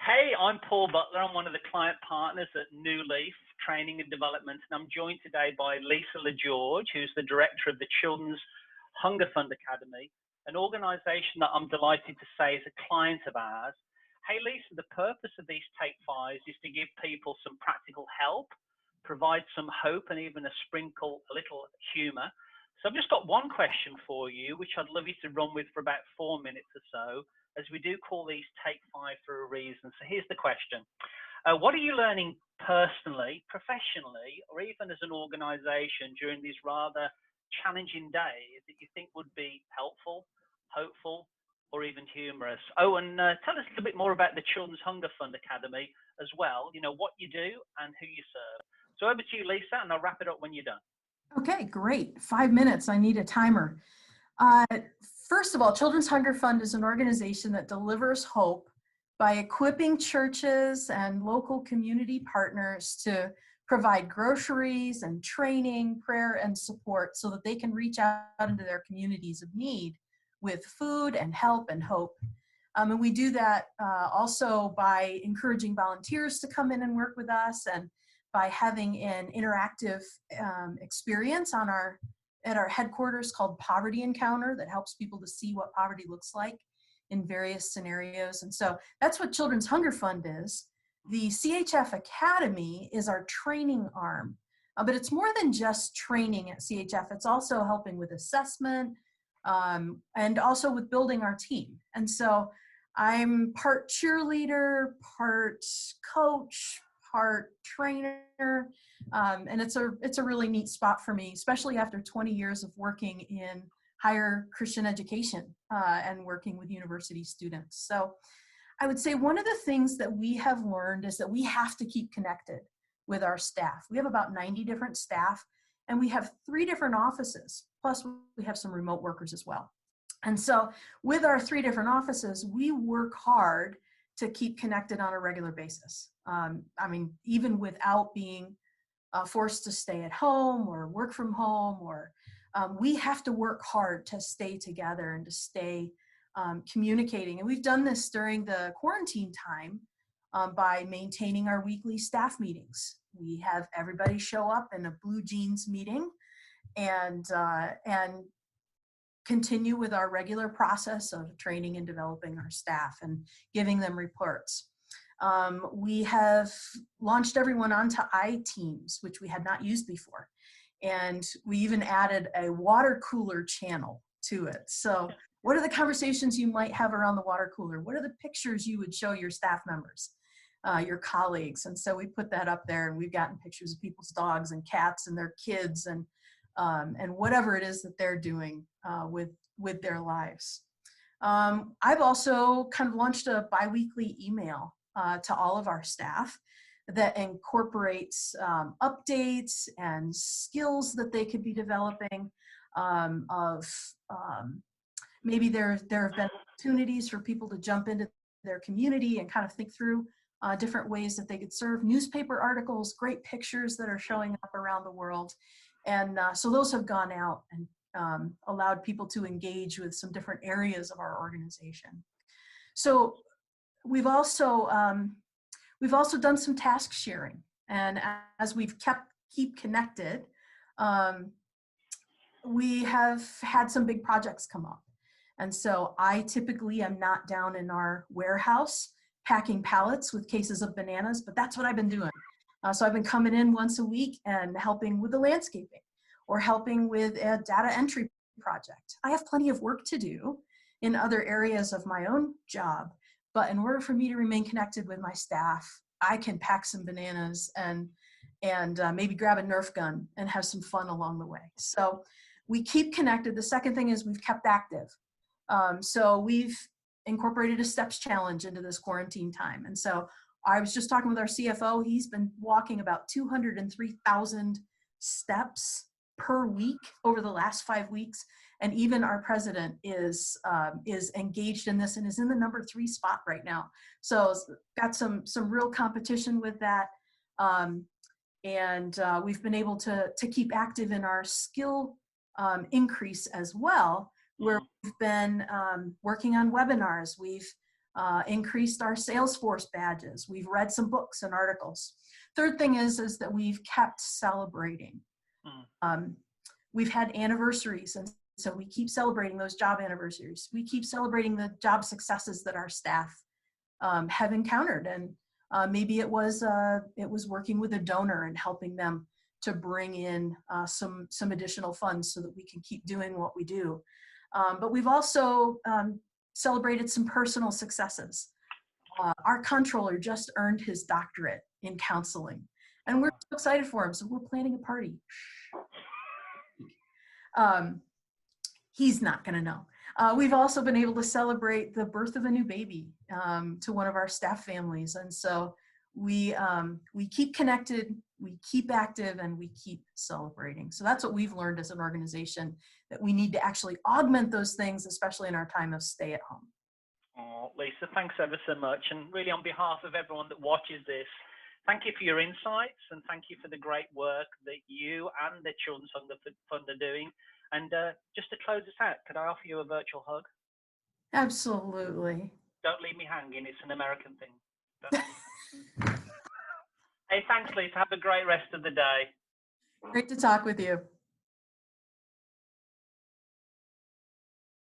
Hey, I'm Paul Butler. I'm one of the client partners at New Leaf Training and Development, and I'm joined today by Lisa LaGeorge, who's the director of the Children's Hunger Fund Academy, an organization that I'm delighted to say is a client of ours. Hey, Lisa, the purpose of these Take Fives is to give people some practical help, provide some hope, and even a little humor. So I've just got one question for you, which I'd love you to run with for about 4 minutes or so, as we do call these Take Five for a reason. So here's the question. What are you learning personally, professionally, or even as an organization during these rather challenging days that you think would be helpful, hopeful, or even humorous? Oh, and tell us a little bit more about the Children's Hunger Fund Academy as well, you know, what you do and who you serve. So over to you, Lisa, and I'll wrap it up when you're done. Okay, great. 5 minutes. I need a timer. First of all, Children's Hunger Fund is an organization that delivers hope by equipping churches and local community partners to provide groceries and training, prayer, and support so that they can reach out into their communities of need with food and help and hope. And we do that also by encouraging volunteers to come in and work with us, and by having an interactive experience at our headquarters called Poverty Encounter that helps people to see what poverty looks like in various scenarios. And so that's what Children's Hunger Fund is. The CHF Academy is our training arm, but it's more than just training at CHF. It's also helping with assessment and also with building our team. And so I'm part cheerleader, part coach, part trainer, and it's a really neat spot for me, especially after 20 years of working in higher Christian education and working with university students. So I would say one of the things that we have learned is that we have to keep connected with our staff. We have about 90 different staff, and we have 3 different offices, plus we have some remote workers as well. And so with our 3 different offices, we work hard to keep connected on a regular basis. I mean, even without being forced to stay at home or work from home, or we have to work hard to stay together and to stay communicating. And we've done this during the quarantine time by maintaining our weekly staff meetings. We have everybody show up in a blue jeans meeting and continue with our regular process of training and developing our staff and giving them reports. We have launched everyone onto iTeams, which we had not used before. And we even added a water cooler channel to it. So what are the conversations you might have around the water cooler? What are the pictures you would show your staff members, your colleagues? And so we put that up there, and we've gotten pictures of people's dogs and cats and their kids and whatever it is that they're doing with their lives. I've also kind of launched a biweekly email to all of our staff that incorporates updates and skills that they could be developing maybe there have been opportunities for people to jump into their community and kind of think through different ways that they could serve. Newspaper articles, great pictures that are showing up around the world. And so those have gone out and allowed people to engage with some different areas of our organization. So we've also done some task sharing, and as we've keep connected, we have had some big projects come up. And so I typically am not down in our warehouse packing pallets with cases of bananas, but that's what I've been doing. So I've been coming in once a week and helping with the landscaping or helping with a data entry project. I have plenty of work to do in other areas of my own job, but in order for me to remain connected with my staff, I can pack some bananas and maybe grab a Nerf gun and have some fun along the way. So we keep connected. The second thing is we've kept active. So we've incorporated a steps challenge into this quarantine time. And so I was just talking with our CFO. He's been walking about 203,000 steps per week over the last 5 weeks. And even our president is engaged in this and is in the number 3 spot right now. So got some real competition with that. We've been able to keep active in our skill increase as well, where we've been working on webinars. We've increased our Salesforce badges. We've read some books and articles. Third thing is that we've kept celebrating. We've had anniversaries, and so we keep celebrating those job anniversaries. We keep celebrating the job successes that our staff have encountered, and maybe it was working with a donor and helping them to bring in some additional funds so that we can keep doing what we do. But we've also celebrated some personal successes. Our controller just earned his doctorate in counseling, and we're so excited for him, so we're planning a party. He's not going to know. We've also been able to celebrate the birth of a new baby to one of our staff families, and so we keep connected, we keep active, and we keep celebrating. So that's what we've learned as an organization, that we need to actually augment those things, especially in our time of stay at home. Oh, Lisa, thanks ever so much. And really on behalf of everyone that watches this, thank you for your insights, and thank you for the great work that you and the Children's Hunger Fund are doing. And just to close us out, could I offer you a virtual hug? Absolutely. Don't leave me hanging. It's an American thing. Hey, thanks, Lisa. Have a great rest of the day. Great to talk with you.